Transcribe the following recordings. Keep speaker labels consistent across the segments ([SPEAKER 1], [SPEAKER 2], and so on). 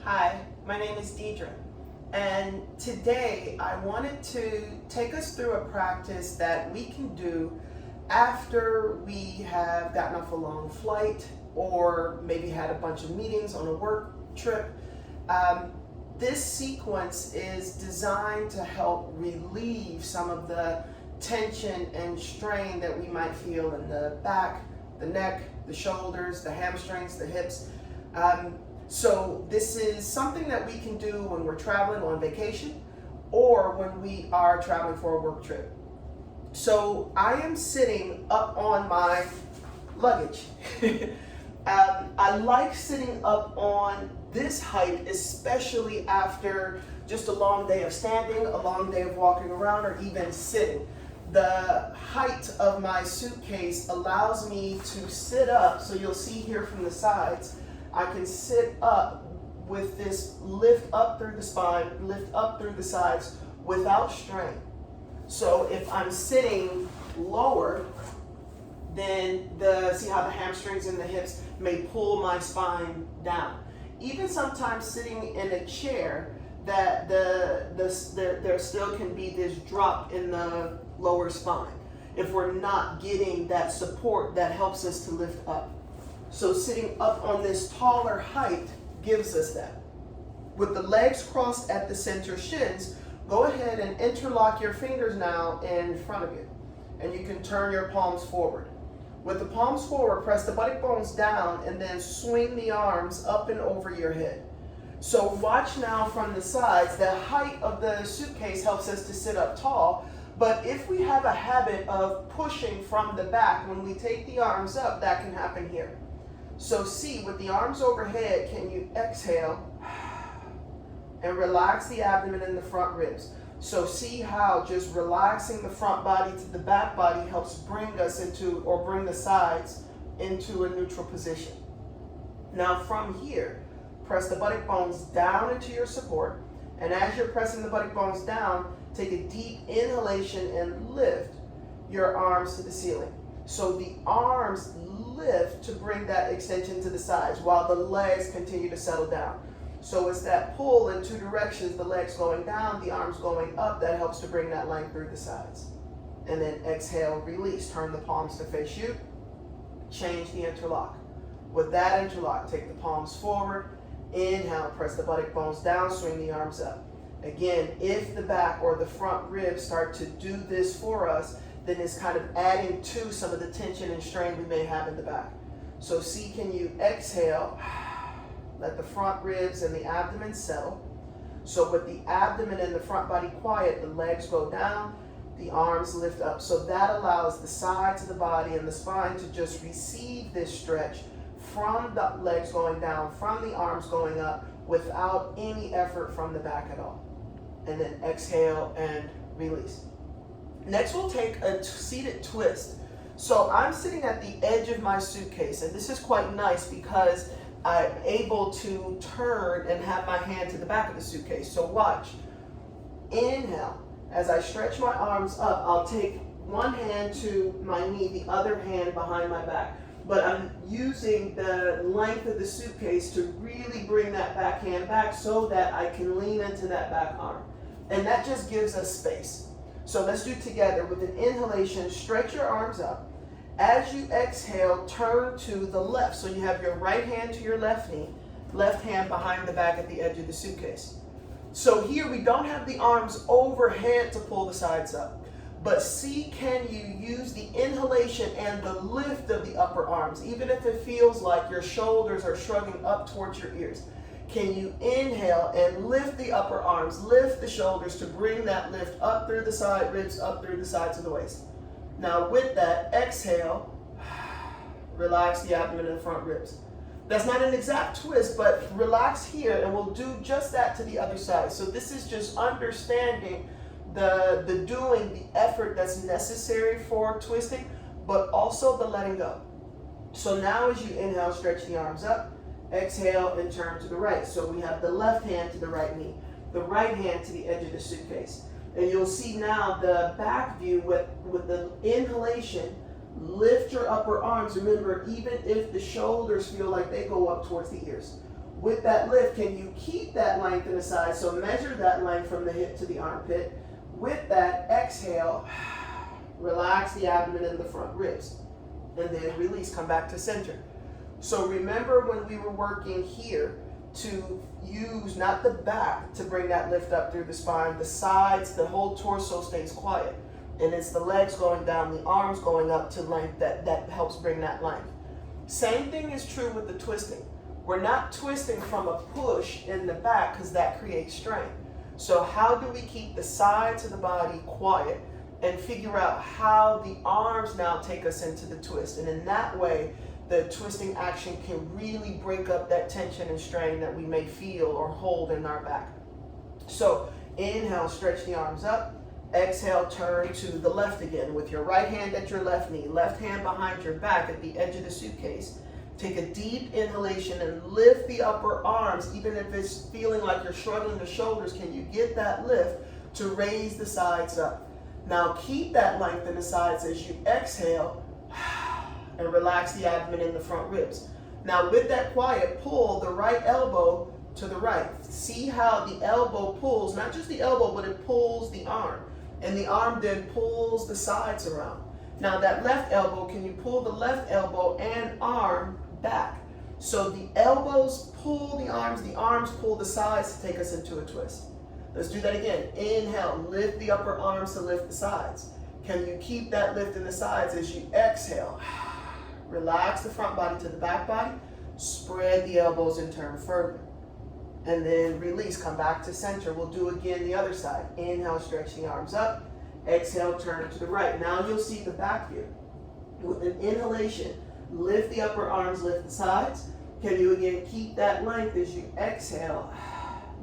[SPEAKER 1] Hi, my name is Deidre, and today I wanted to take us through a practice that we can do after we have gotten off a long flight or maybe had a bunch of meetings on a work trip. This sequence is designed to help relieve some of the tension and strain that we might feel in the back, the neck, the shoulders, the hamstrings, the hips. So this is something that we can do when we're traveling on vacation or when we are traveling for a work trip. So I am sitting up on my luggage. I like sitting up on this height, especially after just a long day of standing, a long day of walking around, or even sitting. The height of my suitcase allows me to sit up, so you'll see here from the sides, I can sit up with this lift up through the spine, lift up through the sides without strain. So if I'm sitting lower, then see how the hamstrings and the hips may pull my spine down. Even sometimes sitting in a chair, that there still can be this drop in the lower spine if we're not getting that support that helps us to lift up. So sitting up on this taller height gives us that. With the legs crossed at the center shins, go ahead and interlock your fingers now in front of you. And you can turn your palms forward. With the palms forward, press the buttock bones down and then swing the arms up and over your head. So watch now from the sides. The height of the suitcase helps us to sit up tall. But if we have a habit of pushing from the back, when we take the arms up, that can happen here. So see, with the arms overhead, can you exhale and relax the abdomen and the front ribs? So see how just relaxing the front body to the back body helps bring us into, or bring the sides into a neutral position. Now from here, press the buttock bones down into your support. And as you're pressing the buttock bones down, take a deep inhalation and lift your arms to the ceiling. So the arms lift to bring that extension to the sides while the legs continue to settle down. So it's that pull in two directions, the legs going down, the arms going up, that helps to bring that length through the sides. And then exhale, release. Turn the palms to face you. Change the interlock. With that interlock, take the palms forward. Inhale, press the buttock bones down, swing the arms up. Again, if the back or the front ribs start to do this for us, then it's kind of adding to some of the tension and strain we may have in the back. So see, can you exhale, let the front ribs and the abdomen settle. So with the abdomen and the front body quiet, the legs go down, the arms lift up. So that allows the sides of the body and the spine to just receive this stretch from the legs going down, from the arms going up, without any effort from the back at all. And then exhale and release. Next, we'll take a seated twist. So I'm sitting at the edge of my suitcase, and this is quite nice because I'm able to turn and have my hand to the back of the suitcase. So watch. Inhale. As I stretch my arms up, I'll take one hand to my knee, the other hand behind my back. But I'm using the length of the suitcase to really bring that back hand back so that I can lean into that back arm. And that just gives us space. So let's do it together. With an inhalation, stretch your arms up. As you exhale, turn to the left. So you have your right hand to your left knee, left hand behind the back at the edge of the suitcase. So here we don't have the arms overhead to pull the sides up. But see, can you use the inhalation and the lift of the upper arms, even if it feels like your shoulders are shrugging up towards your ears? Can you inhale and lift the upper arms, lift the shoulders to bring that lift up through the side ribs, up through the sides of the waist? Now with that, exhale, relax the abdomen and the front ribs. That's not an exact twist, but relax here and we'll do just that to the other side. So this is just understanding the doing, the effort that's necessary for twisting, but also the letting go. So now as you inhale, stretch the arms up. Exhale and turn to the right. So we have the left hand to the right knee, the right hand to the edge of the suitcase. And you'll see now the back view with the inhalation, lift your upper arms. Remember, even if the shoulders feel like they go up towards the ears. With that lift, can you keep that length in the side? So measure that length from the hip to the armpit. With that, exhale, relax the abdomen and the front ribs. And then release, come back to center. So remember when we were working here to use not the back to bring that lift up through the spine, the sides, the whole torso stays quiet. And it's the legs going down, the arms going up to length that helps bring that length. Same thing is true with the twisting. We're not twisting from a push in the back because that creates strain. So how do we keep the sides of the body quiet and figure out how the arms now take us into the twist? And in that way, the twisting action can really break up that tension and strain that we may feel or hold in our back. So inhale, stretch the arms up. Exhale, turn to the left again with your right hand at your left knee, left hand behind your back at the edge of the suitcase. Take a deep inhalation and lift the upper arms, even if it's feeling like you're shrugging the shoulders. Can you get that lift to raise the sides up? Now keep that length in the sides as you exhale and relax the abdomen and the front ribs. Now with that quiet, pull the right elbow to the right. See how the elbow pulls, not just the elbow, but it pulls the arm. And the arm then pulls the sides around. Now that left elbow, can you pull the left elbow and arm back? So the elbows pull the arms pull the sides to take us into a twist. Let's do that again. Inhale, lift the upper arms to lift the sides. Can you keep that lift in the sides as you exhale? Relax the front body to the back body. Spread the elbows and turn further. And then release, come back to center. We'll do again the other side. Inhale, stretch the arms up. Exhale, turn to the right. Now you'll see the back here. With an inhalation, lift the upper arms, lift the sides. Can you again keep that length as you exhale?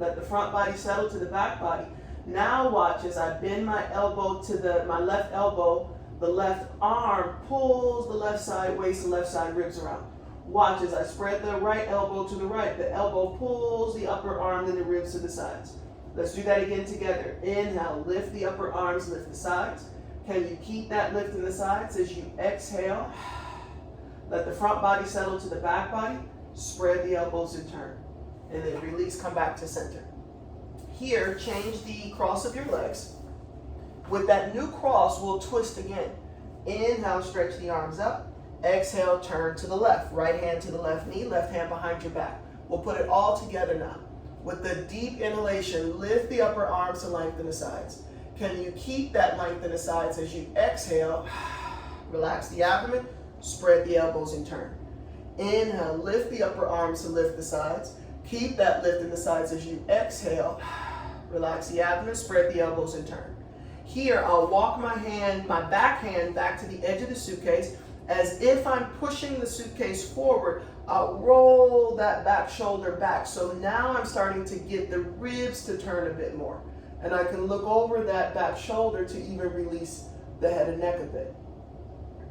[SPEAKER 1] Let the front body settle to the back body. Now watch as I bend my elbow to my left elbow, the left arm pulls the left side waist and left side ribs around. Watch as I spread the right elbow to the right. The elbow pulls the upper arm and the ribs to the sides. Let's do that again together. Inhale, lift the upper arms, lift the sides. Can you keep that lift in the sides as you exhale? Let the front body settle to the back body. Spread the elbows and turn. And then release, come back to center. Here, change the cross of your legs. With that new cross, we'll twist again. Inhale, stretch the arms up. Exhale, turn to the left. Right hand to the left knee, left hand behind your back. We'll put it all together now. With the deep inhalation, lift the upper arms to lengthen the sides. Can you keep that length in the sides as you exhale? Relax the abdomen, spread the elbows and turn. Inhale, lift the upper arms to lift the sides. Keep that lift in the sides as you exhale. Relax the abdomen, spread the elbows and turn. Here, I'll walk my back hand back to the edge of the suitcase. As if I'm pushing the suitcase forward, I'll roll that back shoulder back. So now I'm starting to get the ribs to turn a bit more. And I can look over that back shoulder to even release the head and neck a bit.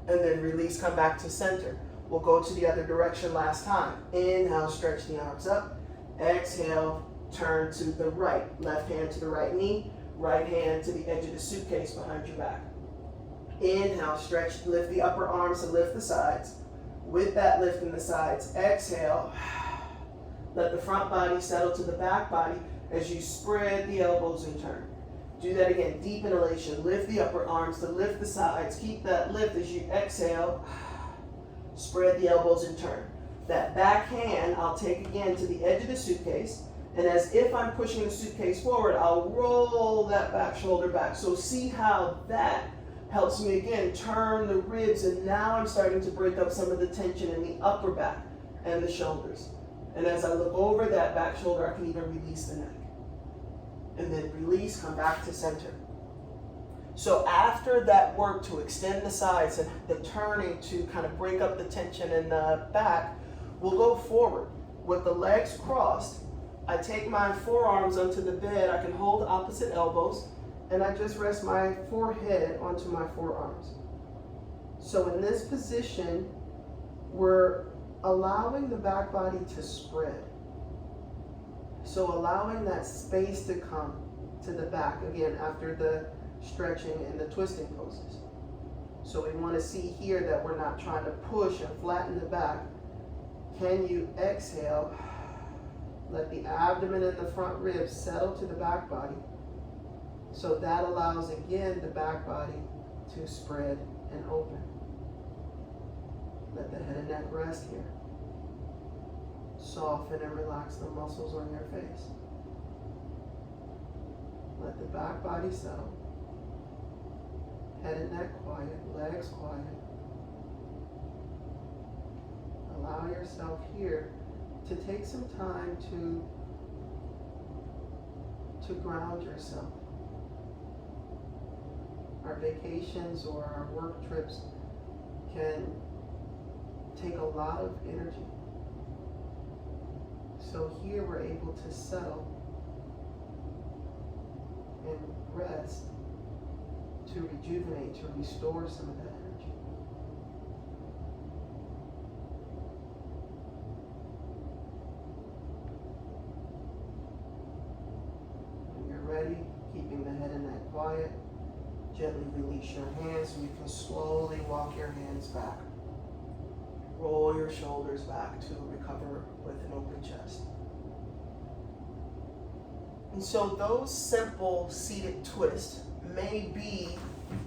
[SPEAKER 1] And then release, come back to center. We'll go to the other direction last time. Inhale, stretch the arms up. Exhale, turn to the right. Left hand to the right knee. Right hand to the edge of the suitcase behind your back. Inhale, stretch, lift the upper arms and lift the sides. With that lift in the sides, exhale. Let the front body settle to the back body as you spread the elbows and turn. Do that again, deep inhalation. Lift the upper arms to lift the sides. Keep that lift as you exhale. Spread the elbows and turn. That back hand, I'll take again to the edge of the suitcase. And as if I'm pushing the suitcase forward, I'll roll that back shoulder back. So see how that helps me again turn the ribs, and now I'm starting to break up some of the tension in the upper back and the shoulders. And as I look over that back shoulder, I can even release the neck. And then release, come back to center. So after that work to extend the sides and the turning to kind of break up the tension in the back, we'll go forward. With the legs crossed, I take my forearms onto the bed. I can hold opposite elbows. And I just rest my forehead onto my forearms. So in this position, we're allowing the back body to spread. So allowing that space to come to the back, again, after the stretching and the twisting poses. So we want to see here that we're not trying to push and flatten the back. Can you exhale Let the abdomen and the front ribs settle to the back body. So that allows, again, the back body to spread and open. Let the head and neck rest here. Soften and relax the muscles on your face. Let the back body settle. Head and neck quiet, legs quiet. Allow yourself here to take some time to ground yourself. Our vacations or our work trips can take a lot of energy. So here we're able to settle and rest to rejuvenate, to restore some of that energy. When you're ready, keeping the head and neck quiet, gently release your hands so you can slowly walk your hands back. Roll your shoulders back to recover with an open chest. And so those simple seated twists may be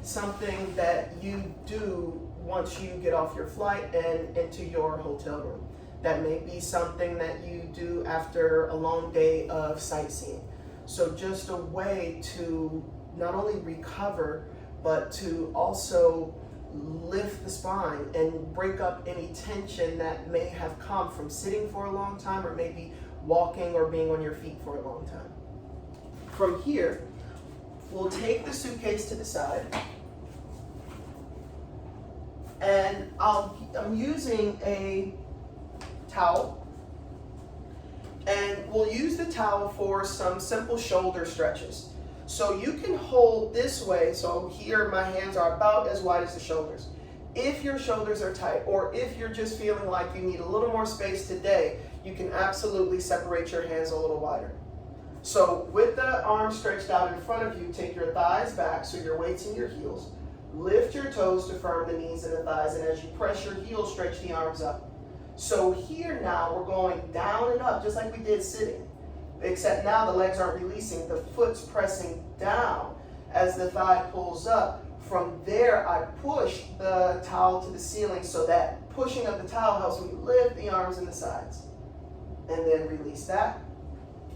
[SPEAKER 1] something that you do once you get off your flight and into your hotel room. That may be something that you do after a long day of sightseeing. So just a way to not only recover, but to also lift the spine and break up any tension that may have come from sitting for a long time or maybe walking or being on your feet for a long time. From here, we'll take the suitcase to the side, and I'm using a towel, and we'll use the towel for some simple shoulder stretches. So you can hold this way, so here my hands are about as wide as the shoulders. If your shoulders are tight, or if you're just feeling like you need a little more space today, you can absolutely separate your hands a little wider. So with the arms stretched out in front of you, take your thighs back so your weight's in your heels. Lift your toes to firm the knees and the thighs, and as you press your heels, stretch the arms up. So here now we're going down and up, just like we did sitting. Except now the legs aren't releasing, the foot's pressing down as the thigh pulls up. From there, I push the towel to the ceiling so that pushing of the towel helps me lift the arms and the sides. And then release that.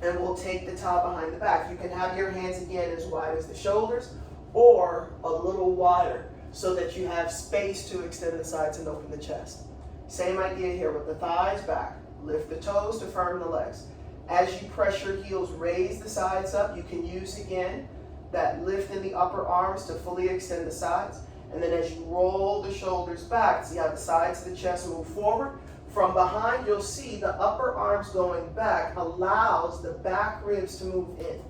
[SPEAKER 1] And we'll take the towel behind the back. You can have your hands again as wide as the shoulders or a little wider so that you have space to extend the sides and open the chest. Same idea here with the thighs back. Lift the toes to firm the legs. As you press your heels, raise the sides up. You can use again that lift in the upper arms to fully extend the sides. And then as you roll the shoulders back, see how the sides of the chest move forward. From behind, you'll see the upper arms going back allows the back ribs to move in.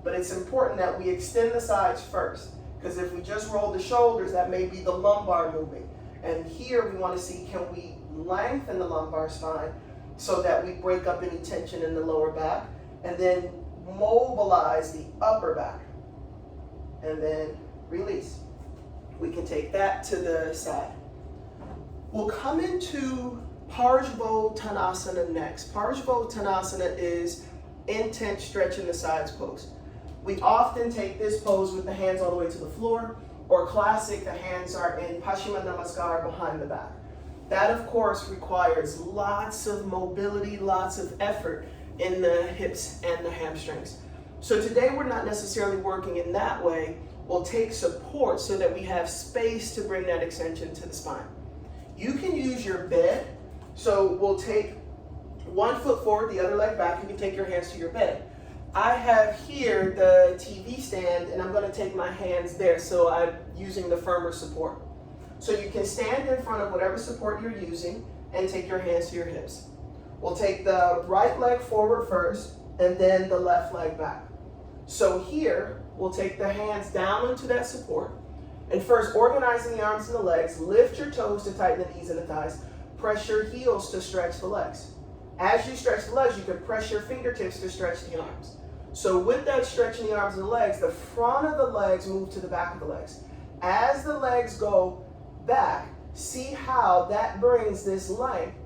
[SPEAKER 1] But it's important that we extend the sides first, because if we just roll the shoulders, that may be the lumbar moving. And here we want to see, can we lengthen the lumbar spine so that we break up any tension in the lower back, and then mobilize the upper back, and then release. We can take that to the side. We'll come into Parshvottanasana next. Parshvottanasana is intense stretch in the sides pose. We often take this pose with the hands all the way to the floor, or classic, the hands are in Paschimottanasana Namaskar behind the back. That, of course, requires lots of mobility, lots of effort in the hips and the hamstrings. So today we're not necessarily working in that way. We'll take support so that we have space to bring that extension to the spine. You can use your bed. So we'll take one foot forward, the other leg back. You can take your hands to your bed. I have here the TV stand, and I'm going to take my hands there, so I'm using the firmer support. So you can stand in front of whatever support you're using and take your hands to your hips. We'll take the right leg forward first, and then the left leg back. So here, we'll take the hands down into that support, and first organizing the arms and the legs, lift your toes to tighten the knees and the thighs. Press your heels to stretch the legs. As you stretch the legs, you can press your fingertips to stretch the arms. So with that stretching the arms and the legs, the front of the legs move to the back of the legs. As the legs go back, see how that brings this length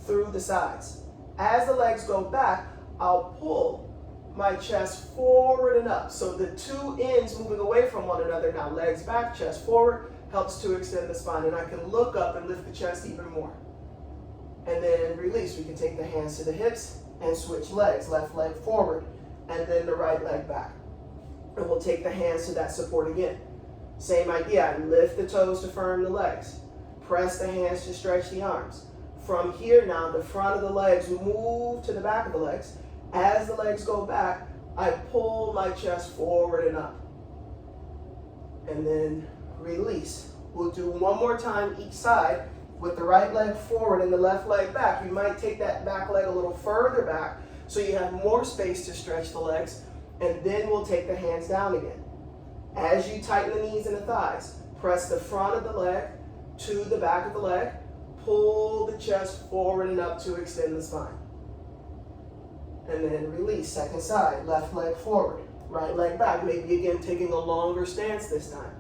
[SPEAKER 1] through the sides. As the legs go back, I'll pull my chest forward and up. So the two ends moving away from one another. Now legs back, chest forward, helps to extend the spine. And I can look up and lift the chest even more. And then release. We can take the hands to the hips and switch legs. Left leg forward and then the right leg back. And we'll take the hands to that support again. Same idea. I lift the toes to firm the legs. Press the hands to stretch the arms. From here now, the front of the legs move to the back of the legs. As the legs go back, I pull my chest forward and up. And then release. We'll do one more time each side with the right leg forward and the left leg back. You might take that back leg a little further back so you have more space to stretch the legs. And then we'll take the hands down again. As you tighten the knees and the thighs, press the front of the leg to the back of the leg. Pull the chest forward and up to extend the spine. And then release. Second side, left leg forward, right leg back. Maybe again taking a longer stance this time.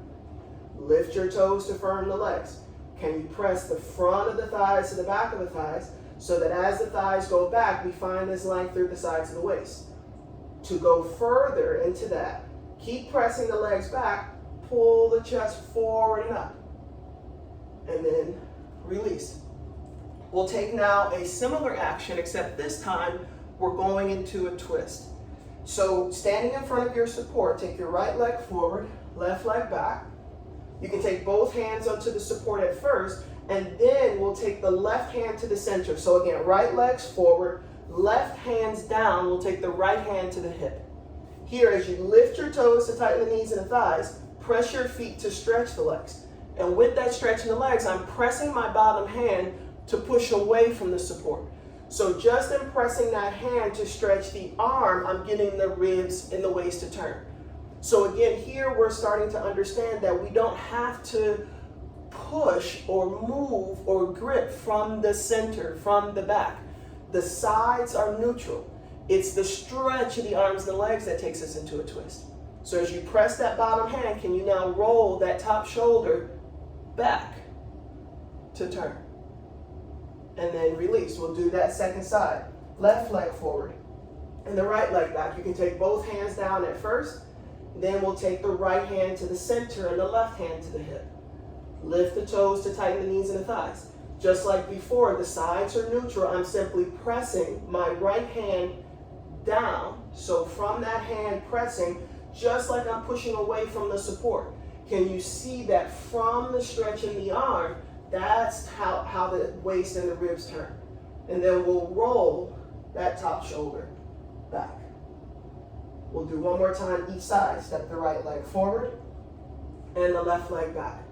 [SPEAKER 1] Lift your toes to firm the legs. Can you press the front of the thighs to the back of the thighs so that as the thighs go back, we find this length through the sides of the waist? To go further into that, keep pressing the legs back, pull the chest forward and up. And then release. We'll take now a similar action, except this time we're going into a twist. So standing in front of your support, take your right leg forward, left leg back. You can take both hands onto the support at first, and then we'll take the left hand to the center. So again, right legs forward, left hands down, we'll take the right hand to the hip. Here, as you lift your toes to tighten the knees and the thighs, press your feet to stretch the legs. And with that stretch in the legs, I'm pressing my bottom hand to push away from the support. So just in pressing that hand to stretch the arm, I'm getting the ribs and the waist to turn. So again, here we're starting to understand that we don't have to push or move or grip from the center, from the back. The sides are neutral. It's the stretch of the arms and the legs that takes us into a twist. So as you press that bottom hand, can you now roll that top shoulder back to turn? And then release. We'll do that second side. Left leg forward and the right leg back. You can take both hands down at first. Then we'll take the right hand to the center and the left hand to the hip. Lift the toes to tighten the knees and the thighs. Just like before, the sides are neutral. I'm simply pressing my right hand down. So from that hand pressing, just like I'm pushing away from the support. Can you see that from the stretch in the arm, that's how the waist and the ribs turn. And then we'll roll that top shoulder back. We'll do one more time each side. Step the right leg forward and the left leg back.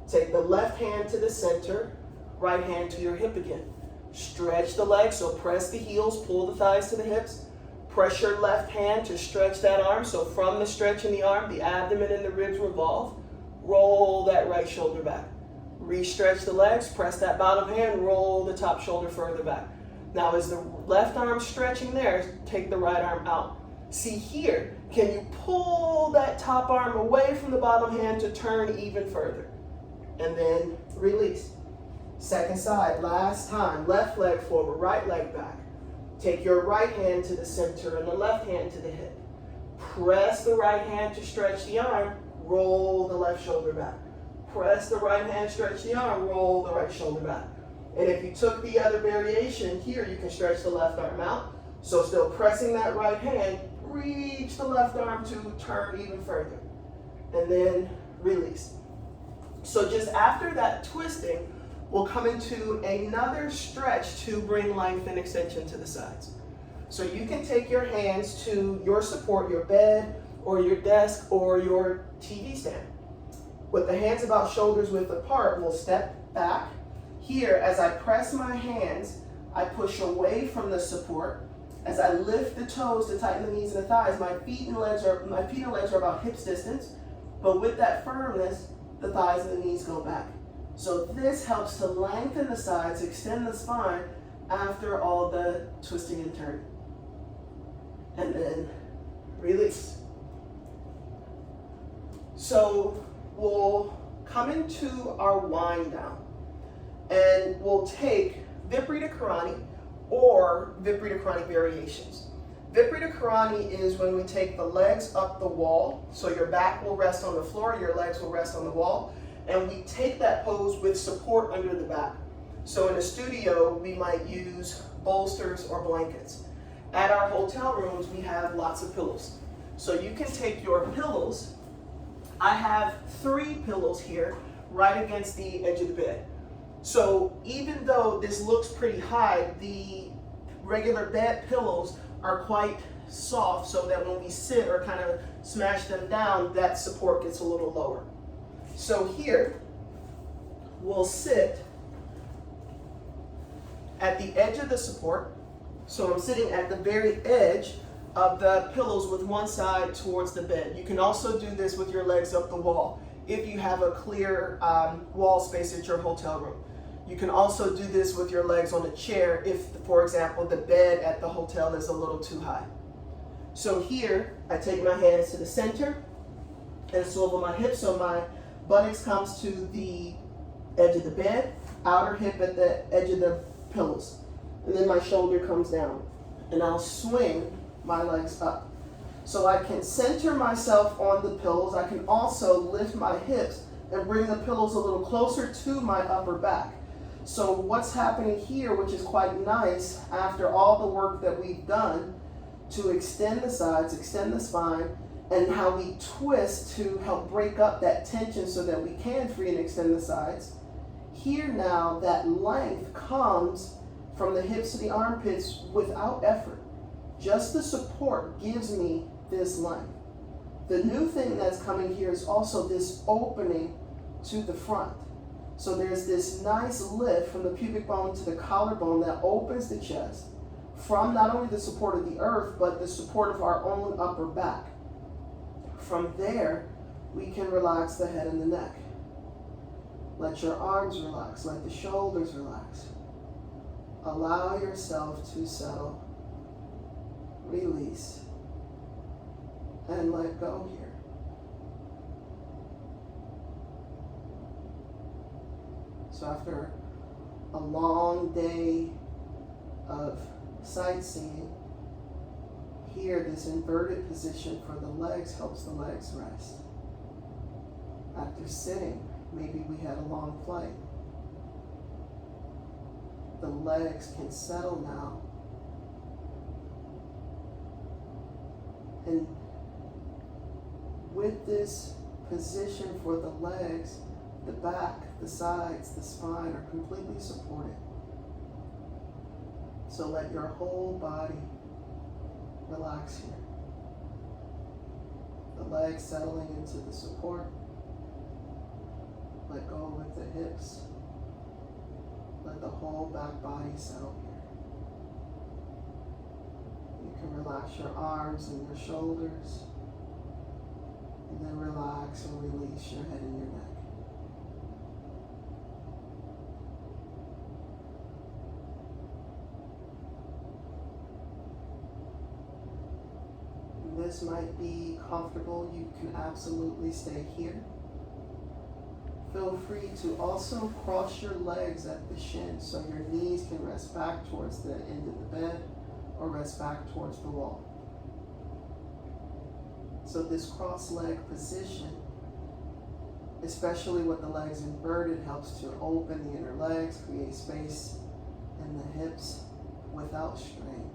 [SPEAKER 1] Take the left hand to the center, right hand to your hip again. Stretch the legs, so press the heels, pull the thighs to the hips. Press your left hand to stretch that arm, so from the stretch in the arm, the abdomen and the ribs revolve. Roll that right shoulder back. Re-stretch the legs, press that bottom hand, roll the top shoulder further back. Now as the left arm stretching there, take the right arm out. See here, can you pull that top arm away from the bottom hand to turn even further? And then release. Second side, last time, left leg forward, right leg back. Take your right hand to the center and the left hand to the hip. Press the right hand to stretch the arm, roll the left shoulder back. Press the right hand, stretch the arm, roll the right shoulder back. And if you took the other variation here, you can stretch the left arm out. So still pressing that right hand, reach the left arm to turn even further. And then release. So just after that twisting, we'll come into another stretch to bring length and extension to the sides. So you can take your hands to your support, your bed or your desk or your TV stand. With the hands about shoulders width apart, we'll step back. Here, as I press my hands, I push away from the support. As I lift the toes to tighten the knees and the thighs, my feet and legs are about hips distance, but with that firmness, the thighs and the knees go back. So this helps to lengthen the sides, extend the spine after all the twisting and turning. And then release. So we'll come into our wind down and we'll take Viparita Karani, or viparita variations. Viparita is when we take the legs up the wall, so your back will rest on the floor, your legs will rest on the wall, and we take that pose with support under the back. So in a studio, we might use bolsters or blankets. At our hotel rooms, we have lots of pillows. So you can take your pillows. I have 3 pillows here right against the edge of the bed. So even though this looks pretty high, the regular bed pillows are quite soft so that when we sit or kind of smash them down, that support gets a little lower. So here, we'll sit at the edge of the support. So I'm sitting at the very edge of the pillows with one side towards the bed. You can also do this with your legs up the wall if you have a clear wall space at your hotel room. You can also do this with your legs on a chair if, for example, the bed at the hotel is a little too high. So here, I take my hands to the center and swivel my hips so my buttocks comes to the edge of the bed, outer hip at the edge of the pillows. And then my shoulder comes down. And I'll swing my legs up. So I can center myself on the pillows. I can also lift my hips and bring the pillows a little closer to my upper back. So what's happening here, which is quite nice, after all the work that we've done to extend the sides, extend the spine, and how we twist to help break up that tension so that we can free and extend the sides. Here now, that length comes from the hips to the armpits without effort. Just the support gives me this length. The new thing that's coming here is also this opening to the front. So there's this nice lift from the pubic bone to the collarbone that opens the chest from not only the support of the earth, but the support of our own upper back. From there, we can relax the head and the neck. Let your arms relax, let the shoulders relax. Allow yourself to settle, release, and let go here. So after a long day of sightseeing, here this inverted position for the legs helps the legs rest. After sitting, maybe we had a long flight. The legs can settle now. And with this position for the legs, the back, the sides, the spine are completely supported. So let your whole body relax here. The legs settling into the support. Let go with the hips. Let the whole back body settle here. You can relax your arms and your shoulders. And then relax and release your head and your neck. This might be comfortable. You can absolutely stay here. Feel free to also cross your legs at the shin so your knees can rest back towards the end of the bed or rest back towards the wall. So this cross leg position, especially with the legs inverted, helps to open the inner legs, create space in the hips without strain.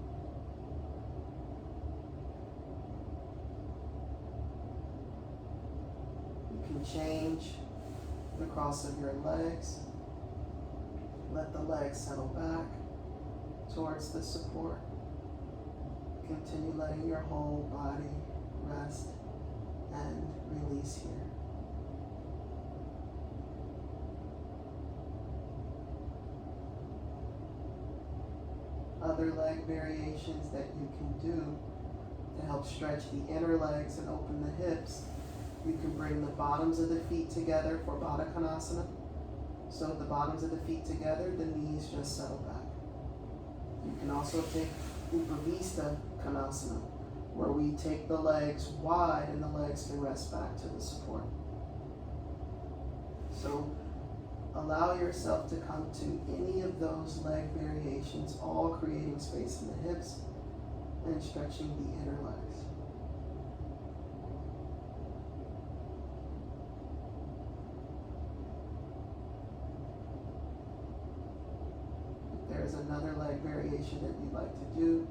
[SPEAKER 1] You can change the cross of your legs. Let the legs settle back towards the support. Continue letting your whole body rest and release here. Other leg variations that you can do to help stretch the inner legs and open the hips. You can bring the bottoms of the feet together for Baddha Konasana. So the bottoms of the feet together, the knees just settle back. You can also take Upavista Konasana, where we take the legs wide and the legs can rest back to the support. So Allow yourself to come to any of those leg variations, all creating space in the hips and stretching the inner legs. If there's another leg variation that you'd like to do,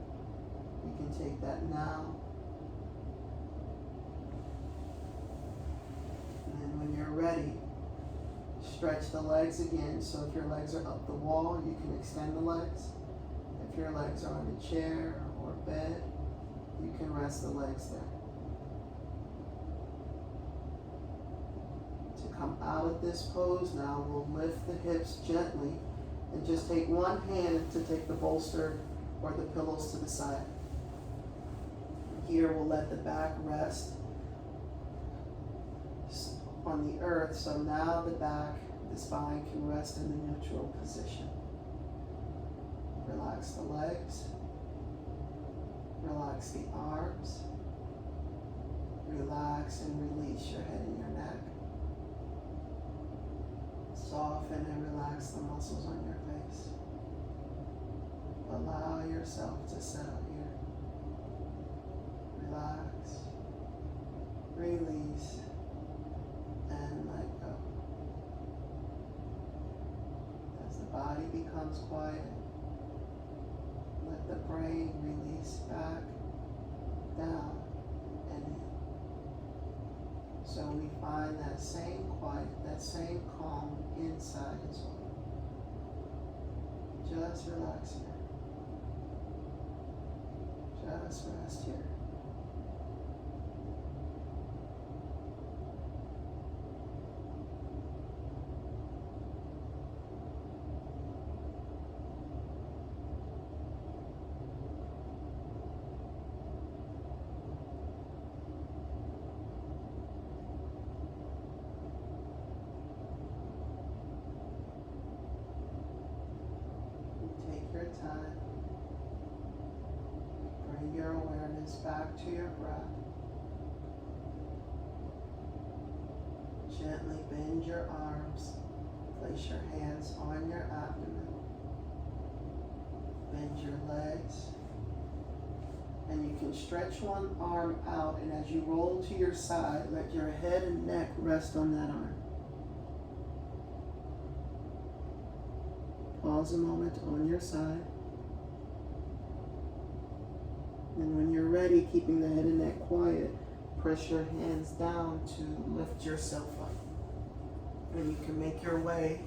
[SPEAKER 1] you can take that now. And then when you're ready, stretch the legs again. So if your legs are up the wall, you can extend the legs. If your legs are on a chair or bed, you can rest the legs there. To come out of this pose now, we'll lift the hips gently and just take one hand to take the bolster or the pillows to the side. Here we'll let the back rest on the earth, so now the back, the spine can rest in the neutral position. Relax the legs, relax the arms, relax and release your head and your neck. Soften and relax the muscles on your face. Allow yourself to settle here. Relax, release, and let go. As the body becomes quiet, let the brain release back, down, and in. So we find that same quiet, that same calm inside as well. Just relax here. Just rest here. Take your time. Bring your awareness back to your breath. Gently bend your arms. Place your hands on your abdomen. Bend your legs. And you can stretch one arm out, and as you roll to your side, let your head and neck rest on that arm. Pause a moment on your side. And when you're ready, keeping the head and neck quiet, press your hands down to lift yourself up. And you can make your way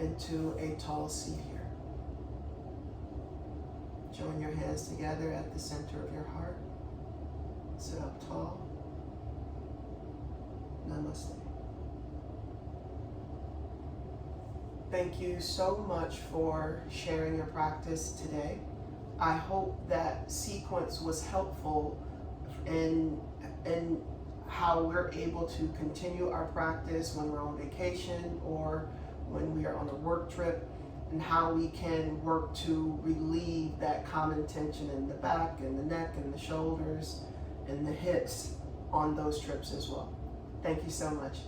[SPEAKER 1] into a tall seat here. Join your hands together at the center of your heart. Sit up tall. Namaste. Thank you so much for sharing your practice today. I hope that sequence was helpful in how we're able to continue our practice when we're on vacation or when we are on a work trip, and how we can work to relieve that common tension in the back and the neck and the shoulders and the hips on those trips as well. Thank you so much.